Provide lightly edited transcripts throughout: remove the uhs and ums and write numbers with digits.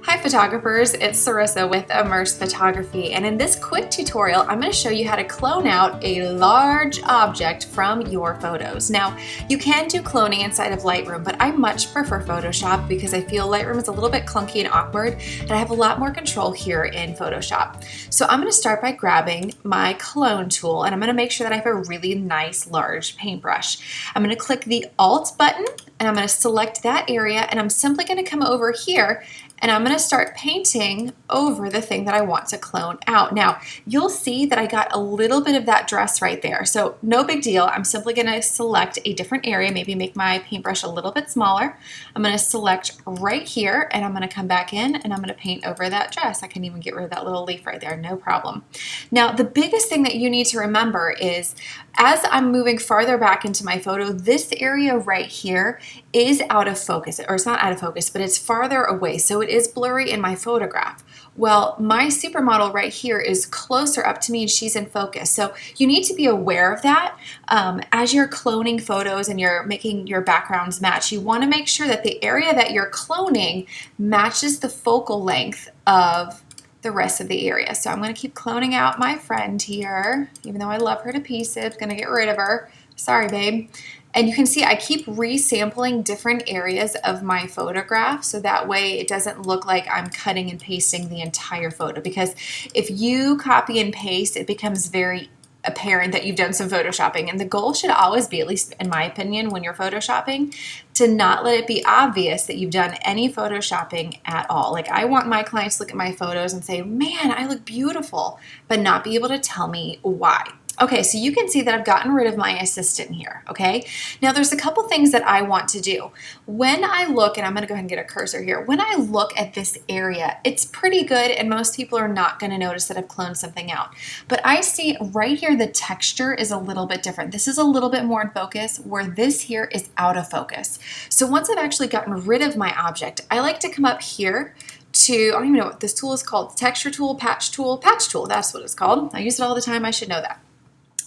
Hi photographers, it's Sarissa with Immerse Photography, and in this quick tutorial I'm going to show you how to clone out a large object from your photos. Now you can do cloning inside of Lightroom, but I much prefer Photoshop because I feel Lightroom is a little bit clunky and awkward and I have a lot more control here in Photoshop. So I'm going to start by grabbing my clone tool and I'm going to make sure that I have a really nice large paintbrush. I'm going to click the Alt button and I'm going to select that area and I'm simply going to come over here and I'm going to start painting over the thing that I want to clone out. Now, you'll see that I got a little bit of that dress right there, so no big deal. I'm simply going to select a different area, maybe make my paintbrush a little bit smaller. I'm going to select right here, and I'm going to come back in, and I'm going to paint over that dress. I can even get rid of that little leaf right there, no problem. Now, the biggest thing that you need to remember is, as I'm moving farther back into my photo, this area right here is out of focus, or it's not out of focus, but it's farther away, so it is blurry in my photograph. Well, my supermodel right here is closer up to me and she's in focus. So you need to be aware of that. As you're cloning photos and you're making your backgrounds match, you want to make sure that the area that you're cloning matches the focal length of the rest of the area. So I'm going to keep cloning out my friend here, even though I love her to pieces. Going to get rid of her. Sorry, babe. And you can see I keep resampling different areas of my photograph so that way it doesn't look like I'm cutting and pasting the entire photo, because if you copy and paste, it becomes very apparent that you've done some photoshopping, and the goal should always be, at least in my opinion, when you're photoshopping, to not let it be obvious that you've done any photoshopping at all. Like, I want my clients to look at my photos and say, man, I look beautiful, but not be able to tell me why. Okay, so you can see that I've gotten rid of my assistant here, okay? Now there's a couple things that I want to do. When I look, and I'm gonna go ahead and get a cursor here, when I look at this area, it's pretty good and most people are not gonna notice that I've cloned something out. But I see right here the texture is a little bit different. This is a little bit more in focus, where this here is out of focus. So once I've actually gotten rid of my object, I like to come up here to, I don't even know what this tool is called, texture tool, patch tool, that's what it's called. I use it all the time, I should know that.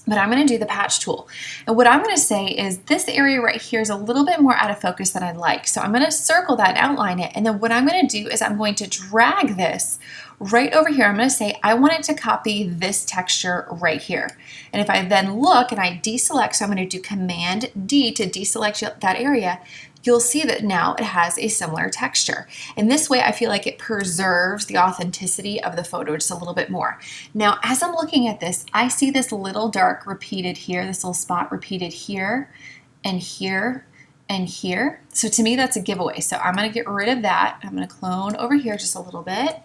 But I'm going to do the patch tool. And what I'm going to say is this area right here is a little bit more out of focus than I'd like. So I'm going to circle that and outline it. And then what I'm going to do is I'm going to drag this right over here. I'm going to say I want it to copy this texture right here. And if I then look and I deselect, so I'm going to do Command D to deselect that area, you'll see that now it has a similar texture. And this way I feel like it preserves the authenticity of the photo just a little bit more. Now, as I'm looking at this, I see this little dark repeated here, this little spot repeated here and here and here. So to me, that's a giveaway. So I'm gonna get rid of that. I'm gonna clone over here just a little bit.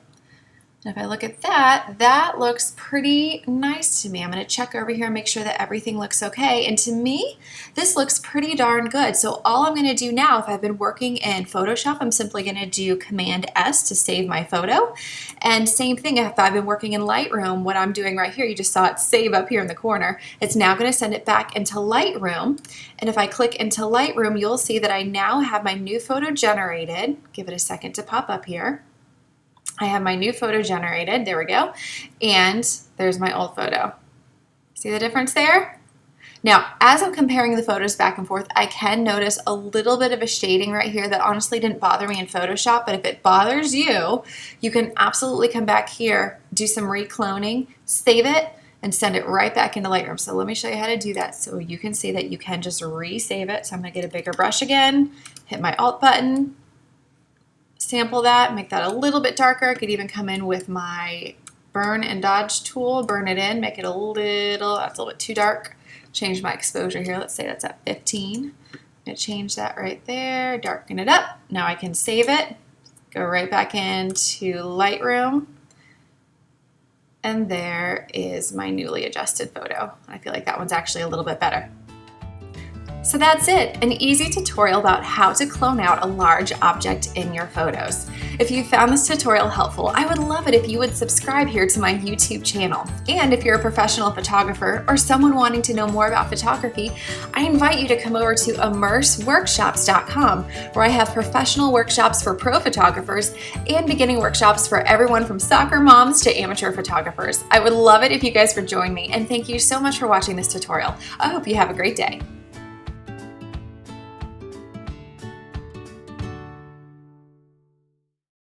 And if I look at that, that looks pretty nice to me. I'm going to check over here and make sure that everything looks okay. And to me, this looks pretty darn good. So all I'm going to do now, if I've been working in Photoshop, I'm simply going to do Command S to save my photo. And same thing, if I've been working in Lightroom, what I'm doing right here, you just saw it save up here in the corner. It's now going to send it back into Lightroom. And if I click into Lightroom, you'll see that I now have my new photo generated. Give it a second to pop up here. I have my new photo generated, there we go, and there's my old photo. See the difference there? Now, as I'm comparing the photos back and forth, I can notice a little bit of a shading right here that honestly didn't bother me in Photoshop, but if it bothers you, you can absolutely come back here, do some recloning, save it, and send it right back into Lightroom. So let me show you how to do that so you can see that you can just resave it. So I'm gonna get a bigger brush again, hit my Alt button, sample that, make that a little bit darker. I could even come in with my burn and dodge tool, burn it in, make it a little, that's a little bit too dark. Change my exposure here, let's say that's at 15. I'm gonna change that right there, darken it up. Now I can save it, go right back into Lightroom, and there is my newly adjusted photo. I feel like that one's actually a little bit better. So that's it, an easy tutorial about how to clone out a large object in your photos. If you found this tutorial helpful, I would love it if you would subscribe here to my YouTube channel. And if you're a professional photographer or someone wanting to know more about photography, I invite you to come over to immerseworkshops.com, where I have professional workshops for pro photographers and beginning workshops for everyone from soccer moms to amateur photographers. I would love it if you guys would join me, and thank you so much for watching this tutorial. I hope you have a great day.